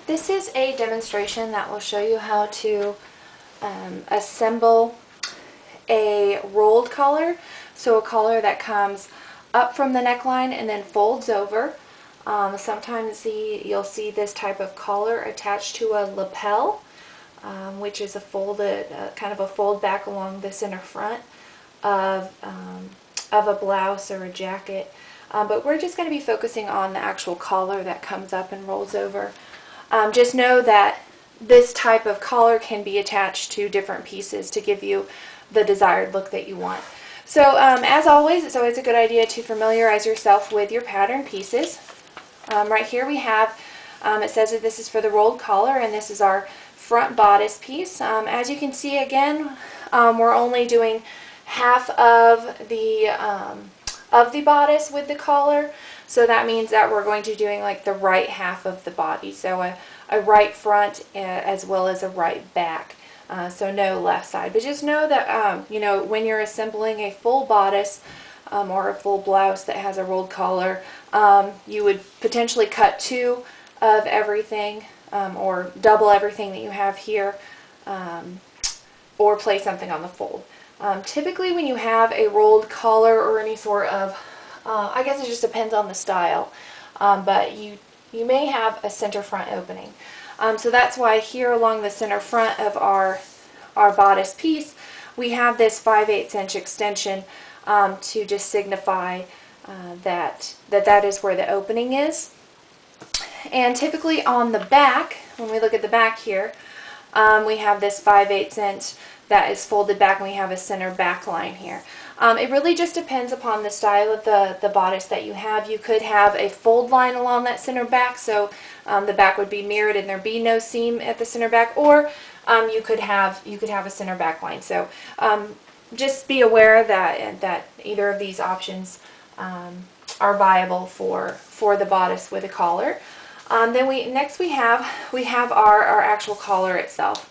This is a demonstration that will show you how to assemble a rolled collar, so a collar that comes up from the neckline and then folds over. Sometimes you'll see this type of collar attached to a lapel, which is a folded, kind of a fold back along the center front of a blouse or a jacket. But we're just going to be focusing on the actual collar that comes up and rolls over. Just know that this type of collar can be attached to different pieces to give you the desired look that you want. So as always, it's always a good idea to familiarize yourself with your pattern pieces. Right here we have, it says that this is for the rolled collar, and this is our front bodice piece. As you can see, again, we're only doing half of the bodice with the collar, so that means that we're going to be doing like the right half of the body, so a right front as well as a right back, so no left side. But just know that you know, when you're assembling a full bodice or a full blouse that has a rolled collar, you would potentially cut two of everything, or double everything that you have here, or place something on the fold. Typically when you have a rolled collar or any sort of, I guess it just depends on the style, but you may have a center front opening. So that's why here along the center front of our bodice piece, we have this 5/8 inch extension to just signify that is where the opening is. And typically on the back, when we look at the back here, we have this 5/8 inch that is folded back, and we have a center back line here. It really just depends upon the style of the bodice that you have. You could have a fold line along that center back, so the back would be mirrored and there be no seam at the center back, or you could have a center back line. So just be aware that either of these options are viable for the bodice with a collar. Then next we have our actual collar itself.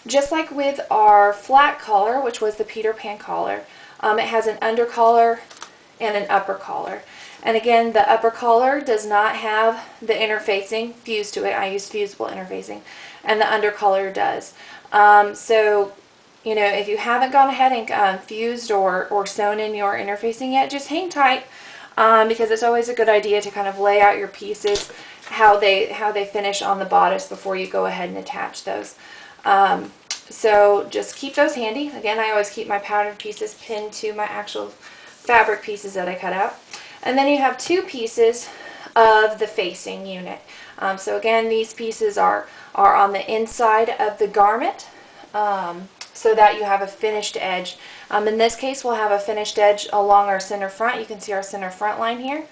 Just like with our flat collar, which was the Peter Pan collar, it has an under collar and an upper collar. And again, the upper collar does not have the interfacing fused to it. I use fusible interfacing, and the under collar does. So, you know, if you haven't gone ahead and fused or sewn in your interfacing yet, just hang tight, because it's always a good idea to kind of lay out your pieces how they finish on the bodice before you go ahead and attach those. So just keep those handy. Again, I always keep my pattern pieces pinned to my actual fabric pieces that I cut out. And then you have two pieces of the facing unit. So again, these pieces are on the inside of the garment, so that you have a finished edge. In this case, we'll have a finished edge along our center front. You can see our center front line here.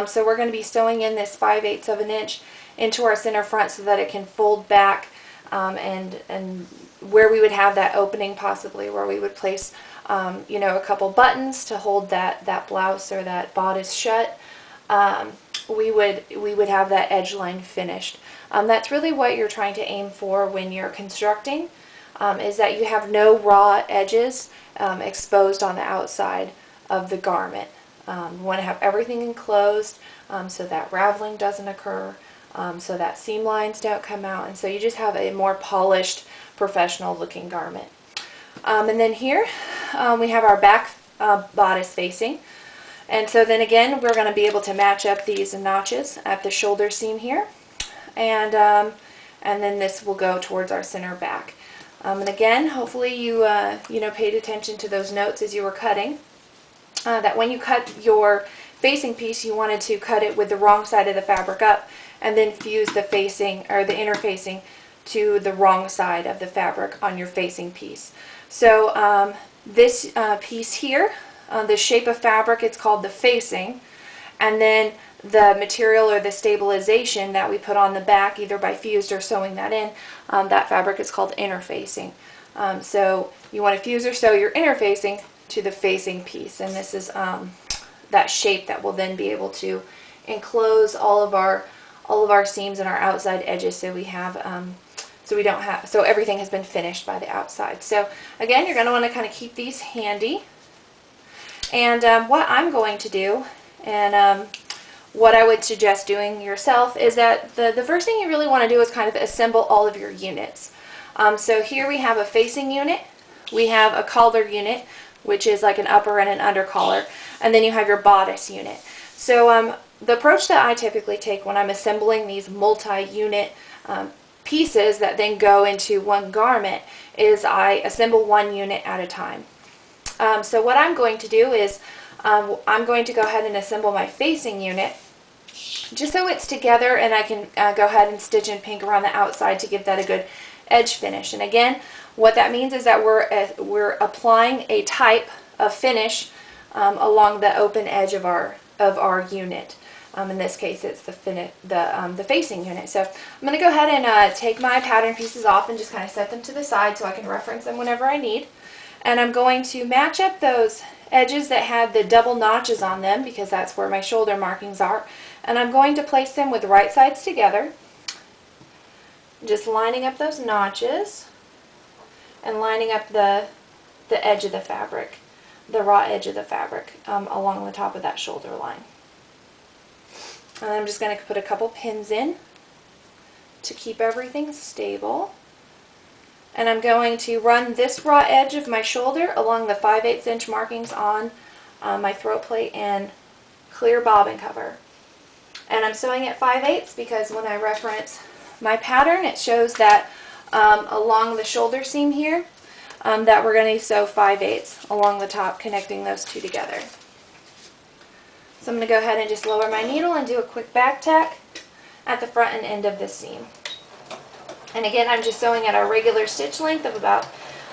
So we're going to be sewing in this 5/8 of an inch into our center front so that it can fold back, and where we would have that opening, possibly where we would place you know, a couple buttons to hold that blouse or that bodice shut, we would have that edge line finished. That's really what you're trying to aim for when you're constructing, is that you have no raw edges exposed on the outside of the garment. You want to have everything enclosed, so that raveling doesn't occur, so that seam lines don't come out, and so you just have a more polished, professional looking garment. And then here we have our back bodice facing, and so then again we're going to be able to match up these notches at the shoulder seam here, and then this will go towards our center back. And again, hopefully you you know, paid attention to those notes as you were cutting, that when you cut your facing piece, you wanted to cut it with the wrong side of the fabric up, and then fuse the facing or the interfacing to the wrong side of the fabric on your facing piece. So this piece here, the shape of fabric, it's called the facing, and then the material or the stabilization that we put on the back, either by fused or sewing that in, that fabric is called interfacing. So you want to fuse or sew your interfacing to the facing piece, and this is that shape that will then be able to enclose all of our seams and our outside edges, so we have so everything has been finished by the outside. So again, you're going to want to kind of keep these handy. And what I'm going to do, and what I would suggest doing yourself is that the first thing you really want to do is kind of assemble all of your units. So here we have a facing unit, we have a collar unit, which is like an upper and an under collar, and then you have your bodice unit. So the approach that I typically take when I'm assembling these multi-unit pieces that then go into one garment is I assemble one unit at a time. So what I'm going to do is I'm going to go ahead and assemble my facing unit just so it's together, and I can go ahead and stitch in pink around the outside to give that a good edge finish. And again, what that means is that we're applying a type of finish along the open edge of our unit. In this case, it's the facing unit. So I'm going to go ahead and take my pattern pieces off and just kind of set them to the side so I can reference them whenever I need. And I'm going to match up those edges that had the double notches on them, because that's where my shoulder markings are. And I'm going to place them with right sides together, just lining up those notches and lining up the edge of the fabric, the raw edge of the fabric along the top of that shoulder line. And I'm just going to put a couple pins in to keep everything stable. And I'm going to run this raw edge of my shoulder along the 5/8 inch markings on my throat plate and clear bobbin cover. And I'm sewing at 5/8 because when I reference my pattern, it shows that along the shoulder seam here, that we're going to sew 5/8 along the top, connecting those two together. So I'm going to go ahead and just lower my needle and do a quick back tack at the front and end of this seam. And again, I'm just sewing at our regular stitch length of about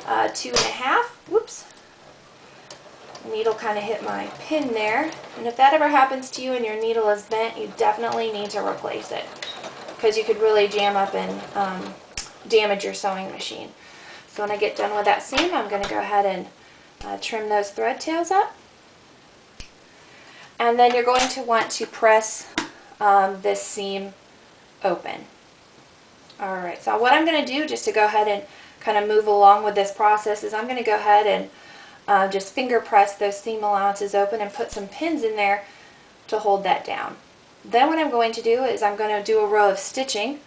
2.5. Whoops. The needle kind of hit my pin there. And if that ever happens to you and your needle is bent, you definitely need to replace it, because you could really jam up and damage your sewing machine. So when I get done with that seam, I'm going to go ahead and trim those thread tails up. And then you're going to want to press this seam open. Alright, so what I'm going to do, just to go ahead and kind of move along with this process, is I'm going to go ahead and just finger press those seam allowances open and put some pins in there to hold that down. Then what I'm going to do is I'm going to do a row of stitching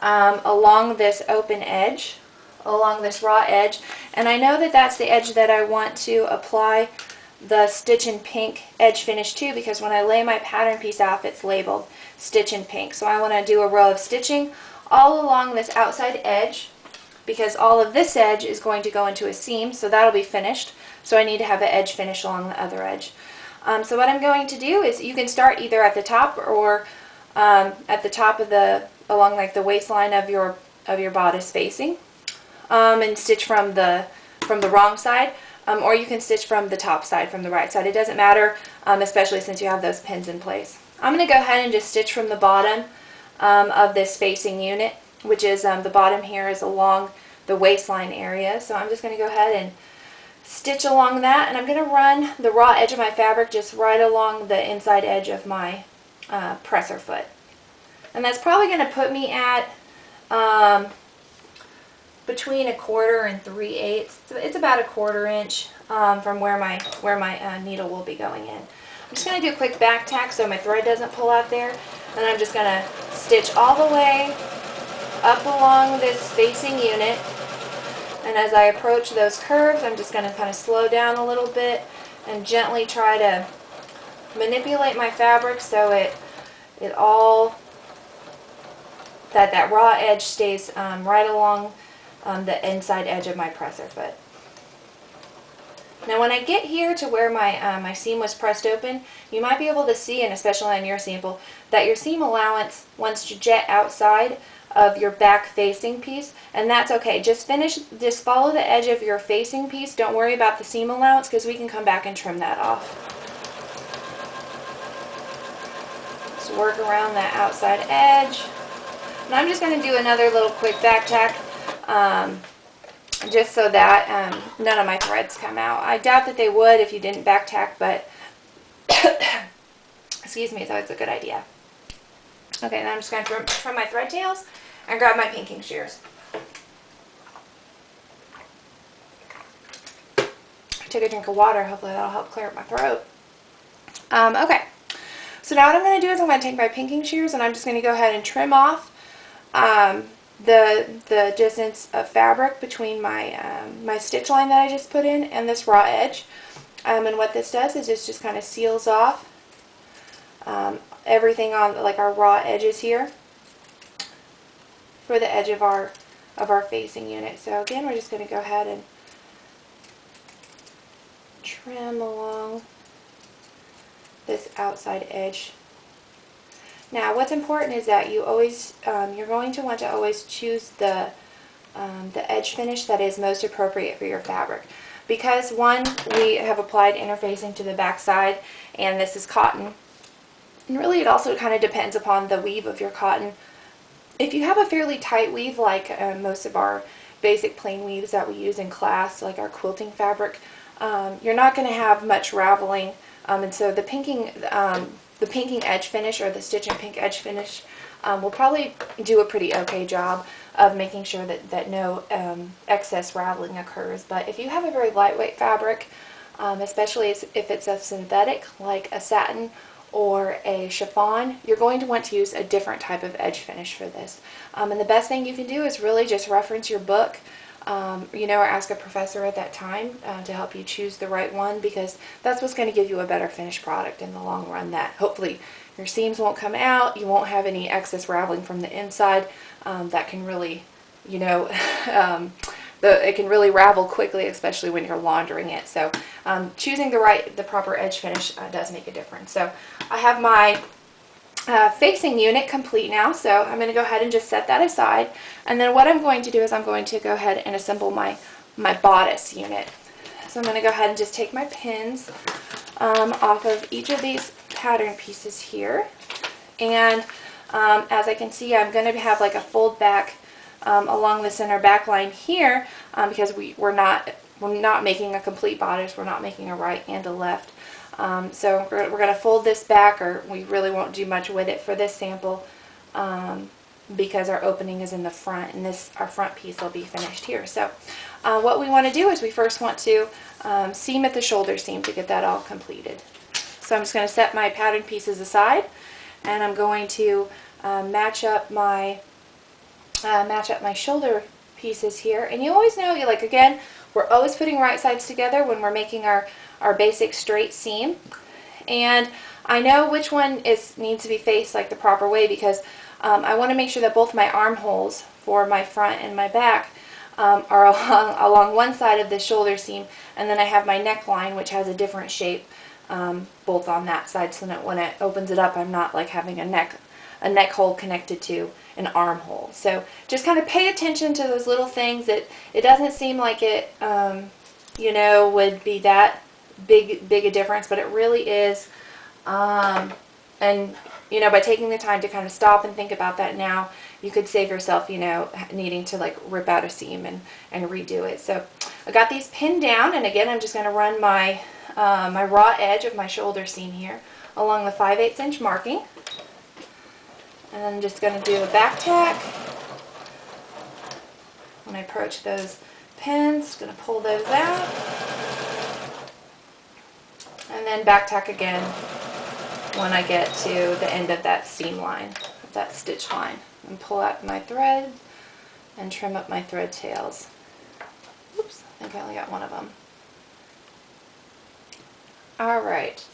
along this open edge, along this raw edge, and I know that that's the edge that I want to apply the stitch in pink edge finish to, because when I lay my pattern piece out, it's labeled stitch in pink. So I want to do a row of stitching all along this outside edge, because all of this edge is going to go into a seam, so that'll be finished. So I need to have an edge finish along the other edge. So what I'm going to do is, you can start either at the top or at the top of along like the waistline of your bodice facing, and stitch from the wrong side, or you can stitch from the top side, from the right side. It doesn't matter, especially since you have those pins in place. I'm going to go ahead and just stitch from the bottom of this facing unit, which is the bottom here is along the waistline area. So I'm just going to go ahead and stitch along that, and I'm going to run the raw edge of my fabric just right along the inside edge of my presser foot. And that's probably going to put me at between 1/4 and 3/8. So it's about 1/4 inch from where my needle will be going in. I'm just going to do a quick back tack so my thread doesn't pull out there. And I'm just going to stitch all the way up along this facing unit. And as I approach those curves, I'm just going to kind of slow down a little bit and gently try to manipulate my fabric so that raw edge stays right along the inside edge of my presser foot. Now when I get here to where my seam was pressed open, you might be able to see, and especially on your sample, that your seam allowance wants to jet outside of your back facing piece, and that's okay. Just follow the edge of your facing piece. Don't worry about the seam allowance, because we can come back and trim that off. Just work around that outside edge. And I'm just going to do another little quick back tack, just so that none of my threads come out. I doubt that they would if you didn't back tack, but excuse me, it's always a good idea. Okay, and I'm just going to trim my thread tails and grab my pinking shears. Take a drink of water. Hopefully that'll help clear up my throat. Okay, So now what I'm going to do is I'm going to take my pinking shears and I'm just going to go ahead and trim off the distance of fabric between my my stitch line that I just put in and this raw edge. And what this does is it just kind of seals off everything on like our raw edges here for the edge of our facing unit. So again, we're just going to go ahead and trim along this outside edge. Now, what's important is that you always you're going to want to always choose the edge finish that is most appropriate for your fabric, because one, we have applied interfacing to the back side, and this is cotton. And really, it also kind of depends upon the weave of your cotton. If you have a fairly tight weave, like most of our basic plain weaves that we use in class, like our quilting fabric, you're not going to have much raveling, and so the pinking edge finish, or the stitch and pink edge finish, will probably do a pretty okay job of making sure that no excess raveling occurs. But if you have a very lightweight fabric, especially if it's a synthetic like a satin or a chiffon, you're going to want to use a different type of edge finish for this. And the best thing you can do is really just reference your book, you know, or ask a professor at that time to help you choose the right one, because that's what's going to give you a better finished product in the long run. That hopefully your seams won't come out, you won't have any excess raveling from the inside. That can really, you know, it can really ravel quickly, especially when you're laundering it. So choosing the proper edge finish does make a difference. So I have my facing unit complete now, so I'm going to go ahead and just set that aside. And then what I'm going to do is I'm going to go ahead and assemble my bodice unit. So I'm going to go ahead and just take my pins off of each of these pattern pieces here, and as I can see, I'm going to have like a fold back along the center back line here, because we're not making a complete bodice, we're not making a right and a left. So we're going to fold this back, or we really won't do much with it for this sample, because our opening is in the front, and our front piece will be finished here. So what we want to do is we first want to seam at the shoulder seam to get that all completed. So I'm just going to set my pattern pieces aside, and I'm going to match up my shoulder pieces here. And you always know, like, again, we're always putting right sides together when we're making our basic straight seam. And I know which one needs to be faced like the proper way, because I want to make sure that both my armholes for my front and my back are along one side of the shoulder seam, and then I have my neckline, which has a different shape, both on that side, so that when it opens it up, I'm not like having a neck hole connected to an armhole. So just kind of pay attention to those little things. That it doesn't seem like it, you know, would be that big a difference, but it really is. And you know, by taking the time to kind of stop and think about that now, you could save yourself, you know, needing to like rip out a seam and redo it. So I got these pinned down, and again, I'm just going to run my my raw edge of my shoulder seam here along the 5/8 inch marking. And I'm just going to do a back tack. When I approach those pins, going to pull those out. And then back tack again when I get to the end of that seam line, that stitch line. And pull out my thread and trim up my thread tails. Oops, I think I only got one of them. Alright.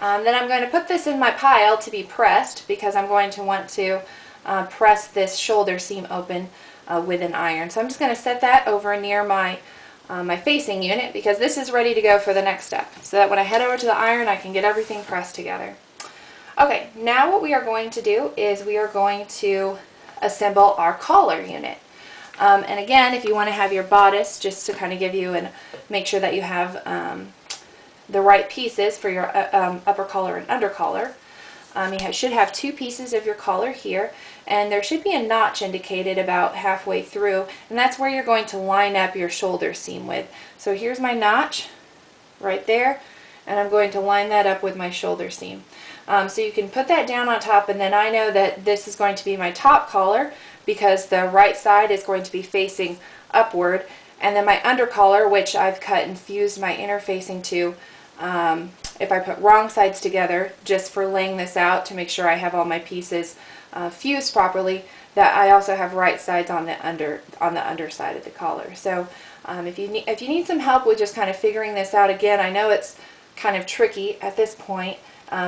Then I'm going to put this in my pile to be pressed, because I'm going to want to press this shoulder seam open with an iron. So I'm just going to set that over near my my facing unit, because this is ready to go for the next step, so that when I head over to the iron, I can get everything pressed together. Okay, now what we are going to do is we are going to assemble our collar unit. And again, if you want to have your bodice, just to kind of give you and make sure that you have the right pieces for your upper collar and under collar. You should have two pieces of your collar here, and there should be a notch indicated about halfway through, and that's where you're going to line up your shoulder seam with. So here's my notch right there, and I'm going to line that up with my shoulder seam. So you can put that down on top, and then I know that this is going to be my top collar, because the right side is going to be facing upward, and then my under collar, which I've cut and fused my interfacing to, if I put wrong sides together, just for laying this out to make sure I have all my pieces fused properly, that I also have right sides on the underside of the collar. So if you need some help with just kind of figuring this out, again, I know it's kind of tricky at this point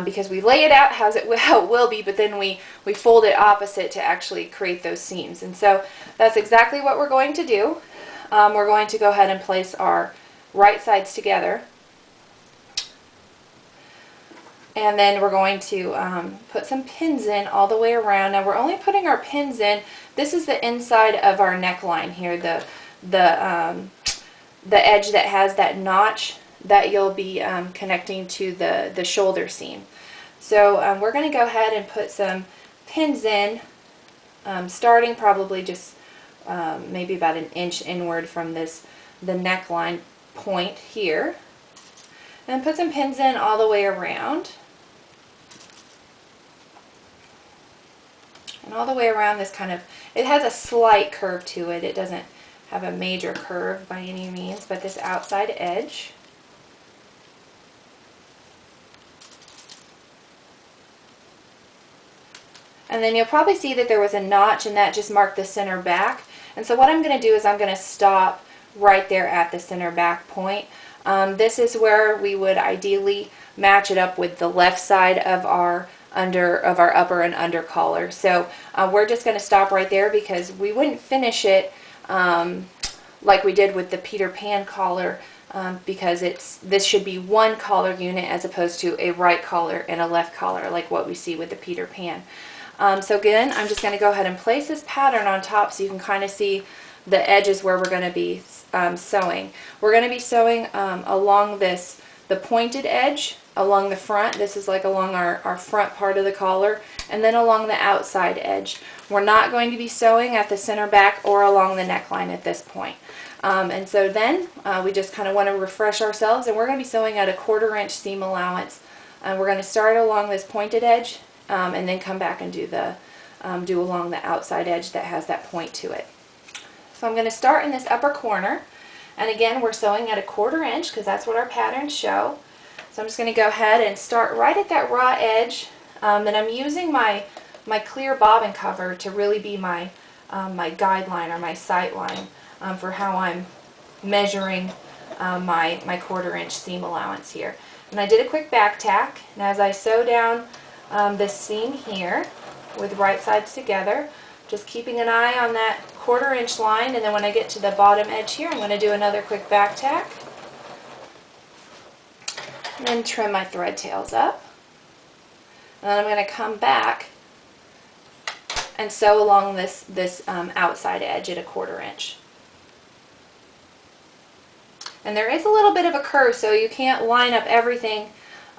because we lay it out how it will be, but then we fold it opposite to actually create those seams. And so that's exactly what we're going to do. We're going to go ahead and place our right sides together. And then we're going to put some pins in all the way around. Now we're only putting our pins in. This is the inside of our neckline here, the edge that has that notch that you'll be connecting to the shoulder seam. So we're going to go ahead and put some pins in, starting probably just maybe about an inch inward from the neckline point here. And put some pins in all the way around. And all the way around this it has a slight curve to it. It doesn't have a major curve by any means, but this outside edge. And then you'll probably see that there was a notch, and that just marked the center back. And so what I'm going to do is I'm going to stop right there at the center back point. This is where we would ideally match it up with the left side of our upper and under collar. So we're just going to stop right there because we wouldn't finish it like we did with the Peter Pan collar because this should be one collar unit as opposed to a right collar and a left collar like what we see with the Peter Pan. So again, I'm just going to go ahead and place this pattern on top so you can kind of see the edges where we're going to be sewing. We're going to be sewing along the pointed edge along the front. This is like along our front part of the collar, and then along the outside edge. We're not going to be sewing at the center back or along the neckline at this point. And so then we just kind of want to refresh ourselves, and we're going to be sewing at a 1/4 inch seam allowance. We're going to start along this pointed edge and then come back and do along the outside edge that has that point to it. So I'm going to start in this upper corner, and again we're sewing at a 1/4 inch because that's what our patterns show. So I'm just going to go ahead and start right at that raw edge, and I'm using my clear bobbin cover to really be my guideline or my sight line for how I'm measuring my 1/4 inch seam allowance here. And I did a quick back tack, and as I sew down this seam here with right sides together, just keeping an eye on that 1/4 inch line, and then when I get to the bottom edge here, I'm going to do another quick back tack. And then trim my thread tails up. And then I'm going to come back and sew along this outside edge at a 1/4 inch. And there is a little bit of a curve, so you can't line up everything,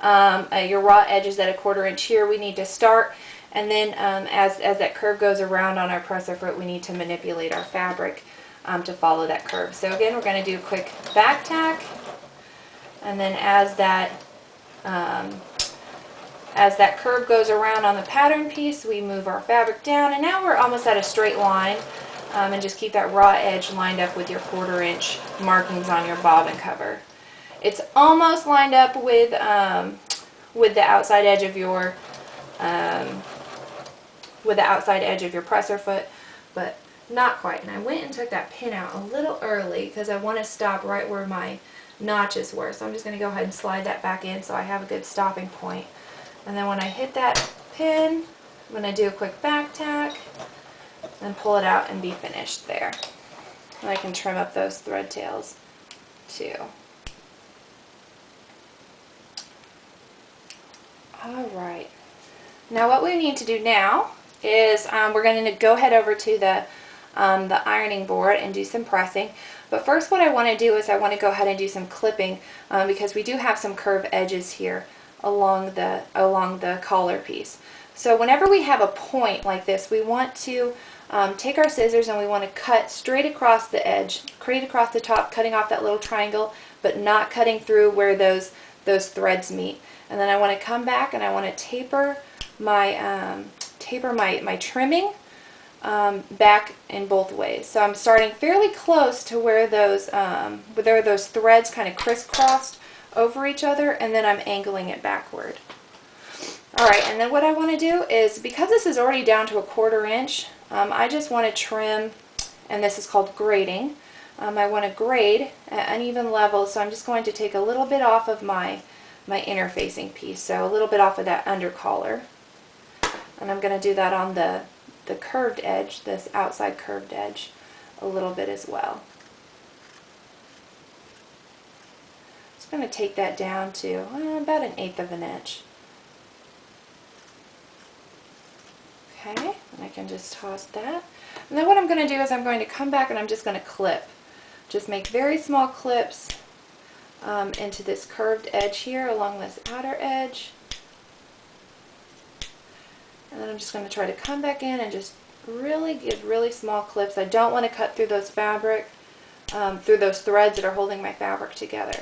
your raw edges at a 1/4 inch here. We need to start, and then as that curve goes around on our presser foot, we need to manipulate our fabric to follow that curve. So again, we're going to do a quick back tack, and then as that curve goes around on the pattern piece, we move our fabric down, and now we're almost at a straight line. And just keep that raw edge lined up with your 1/4 inch markings on your bobbin cover. It's almost lined up with the outside edge of your presser foot, but not quite. And I went and took that pin out a little early because I want to stop right where my notches were. So I'm just going to go ahead and slide that back in so I have a good stopping point. And then when I hit that pin, I'm going to do a quick back tack and pull it out and be finished there. And I can trim up those thread tails too. Alright, now what we need to do now is we're going to go head over to the ironing board and do some pressing. But first what I want to do is I want to go ahead and do some clipping because we do have some curved edges here along the collar piece. So whenever we have a point like this, we want to take our scissors and we want to cut straight across the edge, straight across the top, cutting off that little triangle, but not cutting through where those threads meet. And then I want to come back and I want to taper my trimming back in both ways. So I'm starting fairly close to where those threads kind of crisscrossed over each other, and then I'm angling it backward. Alright, and then what I want to do is, because this is already down to a 1/4 inch, I just want to trim, and this is called grading. I want to grade at uneven levels, so I'm just going to take a little bit off of my interfacing piece, so a little bit off of that under collar. And I'm going to do that on the curved edge, this outside curved edge, a little bit as well. Just going to take that down to about 1/8 of an inch. Okay, and I can just toss that. And then what I'm going to do is I'm going to come back and I'm just going to clip. Just make very small clips into this curved edge here along this outer edge. And then I'm just going to try to come back in and just really give really small clips. I don't want to cut through those threads that are holding my fabric together.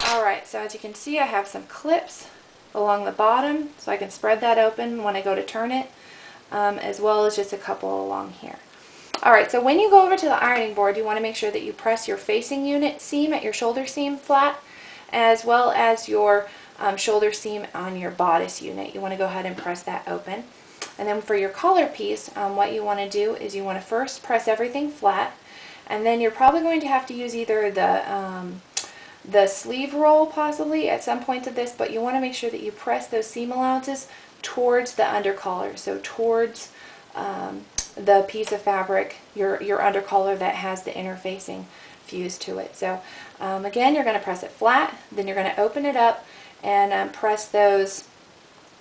Alright, so as you can see, I have some clips along the bottom, so I can spread that open when I go to turn it, as well as just a couple along here. Alright, so when you go over to the ironing board, you want to make sure that you press your facing unit seam at your shoulder seam flat, as well as your shoulder seam on your bodice unit. You want to go ahead and press that open. And then for your collar piece, what you want to do is you want to first press everything flat, and then you're probably going to have to use either the sleeve roll possibly at some points of this, but you want to make sure that you press those seam allowances towards the under collar, so towards the piece of fabric, your under collar that has the interfacing fused to it. So again, you're going to press it flat, then you're going to open it up and press those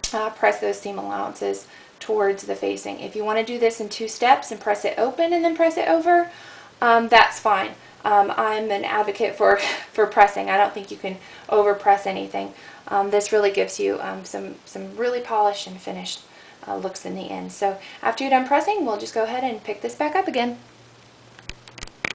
seam allowances towards the facing. If you want to do this in 2 steps and press it open and then press it over, that's fine. I'm an advocate for pressing. I don't think you can over press anything. This really gives you some really polished and finished looks in the end. So after you're done pressing, we'll just go ahead and pick this back up again.